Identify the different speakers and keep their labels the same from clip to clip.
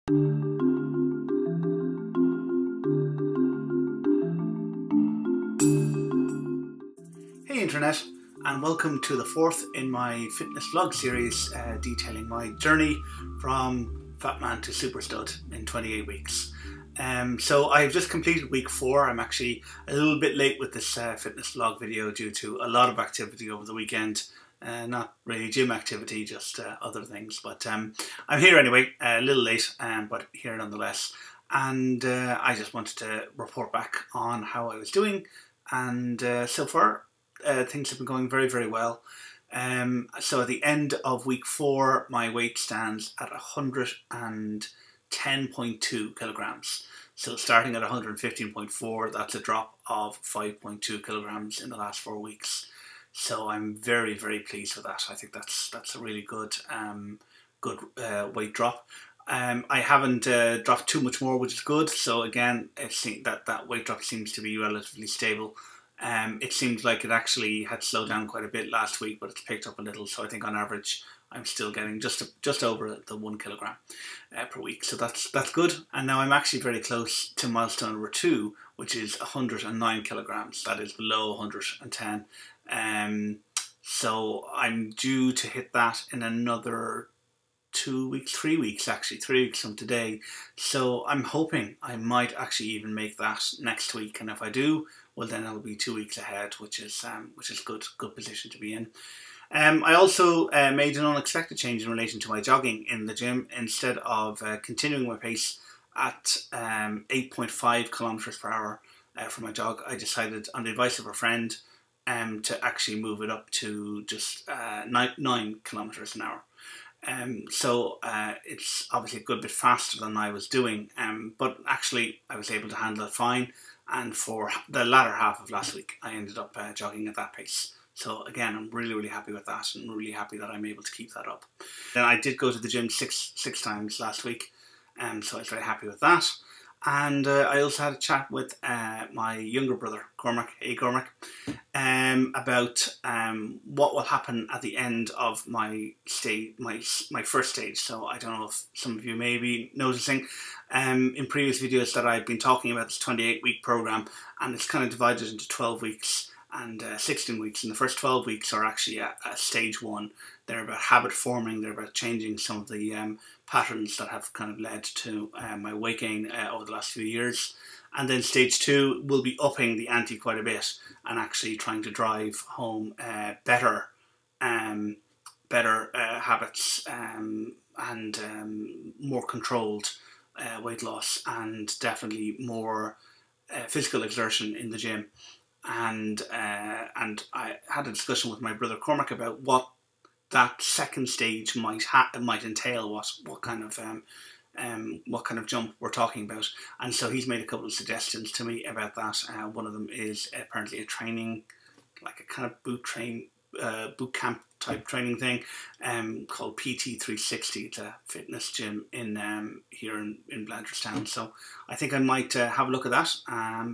Speaker 1: Hey Internet, and welcome to the fourth in my fitness vlog series detailing my journey from fatman to superstud in 28 weeks. So I've just completed week 4. I'm actually a little bit late with this fitness vlog video due to a lot of activity over the weekend. Not really gym activity, just other things, but I'm here anyway, a little late, but here nonetheless. And I just wanted to report back on how I was doing, and so far things have been going very, very well. So at the end of week 4, my weight stands at 110.2 kilograms. So starting at 115.4, that's a drop of 5.2 kilograms in the last 4 weeks. So I'm very, very pleased with that. I think that's a really good weight drop. I haven't dropped too much more, which is good. So again, I think that weight drop seems to be relatively stable. It seems like it actually had slowed down quite a bit last week, but it's picked up a little. So I think on average, I'm still getting just over the 1 kilogram per week. So that's good. And now I'm actually very close to milestone number 2, which is 109 kilograms. That is below 110. So I'm due to hit that in another 2 weeks, 3 weeks actually, 3 weeks from today. So I'm hoping I might actually even make that next week, and if I do, well then it'll be 2 weeks ahead, which is good position to be in. I also made an unexpected change in relation to my jogging in the gym. Instead of continuing my pace at 8.5 kilometers per hour for my jog, I decided, on the advice of a friend, to actually move it up to just 9 kilometers an hour. So it's obviously a good bit faster than I was doing, but actually I was able to handle it fine, and for the latter half of last week I ended up jogging at that pace. So again, I'm really, really happy with that, and really happy that I'm able to keep that up. Then I did go to the gym six times last week, so I was very happy with that. And I also had a chat with my younger brother, Cormac, about what will happen at the end of my stage, my first stage. So I don't know if some of you may be noticing in previous videos that I've been talking about this 28-week program, and it's kind of divided into 12 weeks and 16 weeks. And the first 12 weeks are actually at stage 1. They're about habit forming. They're about changing some of the patterns that have kind of led to my weight gain over the last few years. And then stage 2 will be upping the ante quite a bit and actually trying to drive home better habits and more controlled weight loss, and definitely more physical exertion in the gym. And I had a discussion with my brother Cormac about what that second stage might entail, what kind of jump we're talking about. And so he's made a couple of suggestions to me about that. One of them is apparently a training, like a kind of boot camp type training thing, called PT360. It's a fitness gym in here in Blanchardstown. So I think I might have a look at that.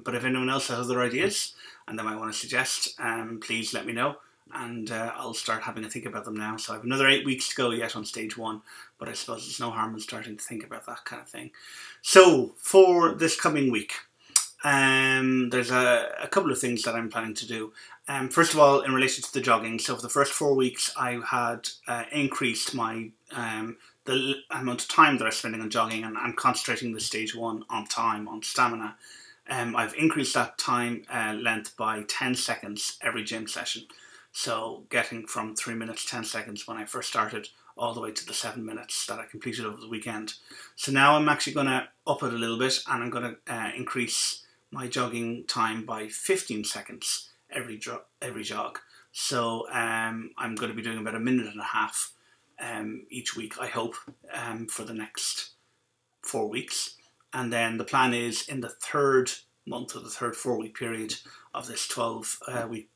Speaker 1: But if anyone else has other ideas and they might want to suggest, please let me know, and I'll start having a think about them now. So I have another 8 weeks to go yet on stage 1, but I suppose there's no harm in starting to think about that kind of thing. So for this coming week, there's a couple of things that I'm planning to do. First of all, in relation to the jogging, so for the first 4 weeks I had increased my the amount of time that I'm spending on jogging, and I'm concentrating the stage 1 on time, on stamina. I've increased that time length by 10 seconds every gym session. So getting from 3 minutes 10 seconds when I first started all the way to the 7 minutes that I completed over the weekend. So now I'm actually going to up it a little bit, and I'm going to increase my jogging time by 15 seconds every jog. So I'm going to be doing about 1.5 minutes each week, I hope, for the next 4 weeks. And then the plan is, in the third month, or the third 4-week period of this 12-week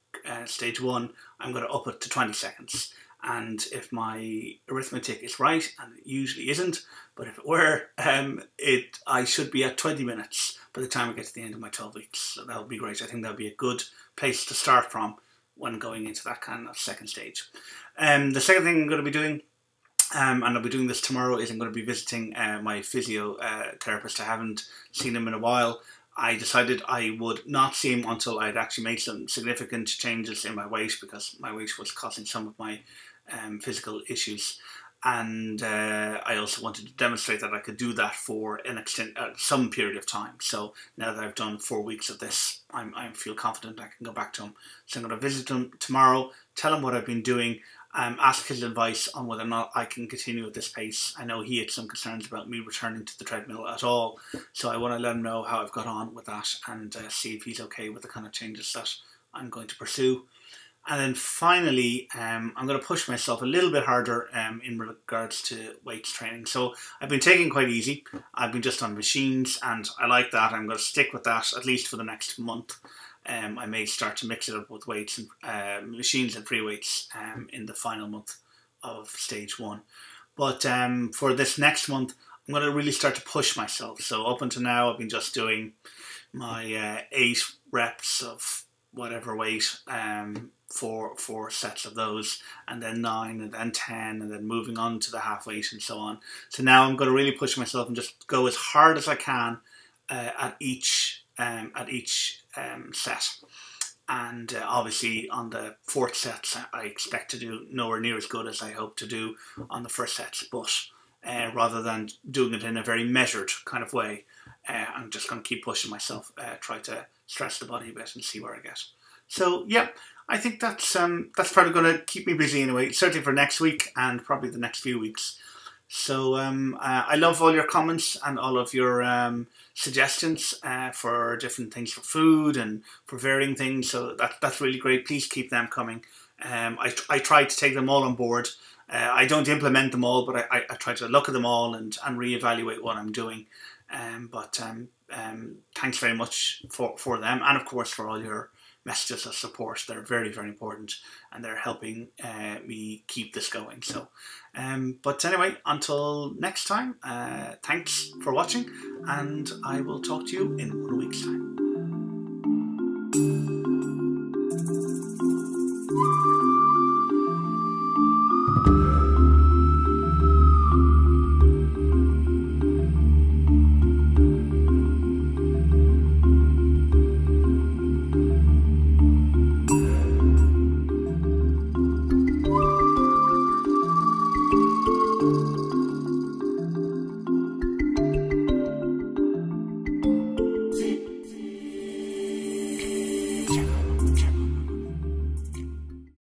Speaker 1: stage 1, I'm going to up it to 20 seconds. And if my arithmetic is right, and it usually isn't, but if it were, I should be at 20 minutes by the time I get to the end of my 12 weeks. So that would be great. I think that would be a good place to start from when going into that kind of second stage. The second thing I'm going to be doing and I'll be doing this tomorrow, is I'm going to be visiting my physiotherapist. I haven't seen him in a while. I decided I would not see him until I'd actually made some significant changes in my weight, because my weight was causing some of my physical issues. And I also wanted to demonstrate that I could do that for some period of time. So now that I've done 4 weeks of this, I feel confident I can go back to him. So I'm going to visit him tomorrow, tell him what I've been doing, ask his advice on whether or not I can continue at this pace. I know he had some concerns about me returning to the treadmill at all, so I want to let him know how I've got on with that, and see if he's okay with the kind of changes that I'm going to pursue. And then finally, I'm going to push myself a little bit harder in regards to weights training. So I've been taking it quite easy. I've been just on machines, and I like that. I'm going to stick with that at least for the next month. I may start to mix it up with weights and machines and free weights in the final month of stage 1. But for this next month, I'm going to really start to push myself. So up until now, I've been just doing my 8 reps of whatever weight, 4 sets of those, and then 9, and then 10, and then moving on to the half weight and so on. So now I'm going to really push myself and just go as hard as I can at each set. And obviously on the 4th set, I expect to do nowhere near as good as I hope to do on the first sets, but rather than doing it in a very measured kind of way, I'm just going to keep pushing myself, try to stretch the body a bit and see where I get. So yeah, I think that's probably going to keep me busy anyway, certainly for next week and probably the next few weeks. So I love all your comments and all of your suggestions for different things for food and for varying things. So that's really great. Please keep them coming. I try to take them all on board. I don't implement them all, but I try to look at them all and reevaluate what I'm doing. But thanks very much for them, and of course for all your messages of support. They're very, very important, and they're helping me keep this going. So, but anyway, until next time, thanks for watching, and I will talk to you in 1 week's time.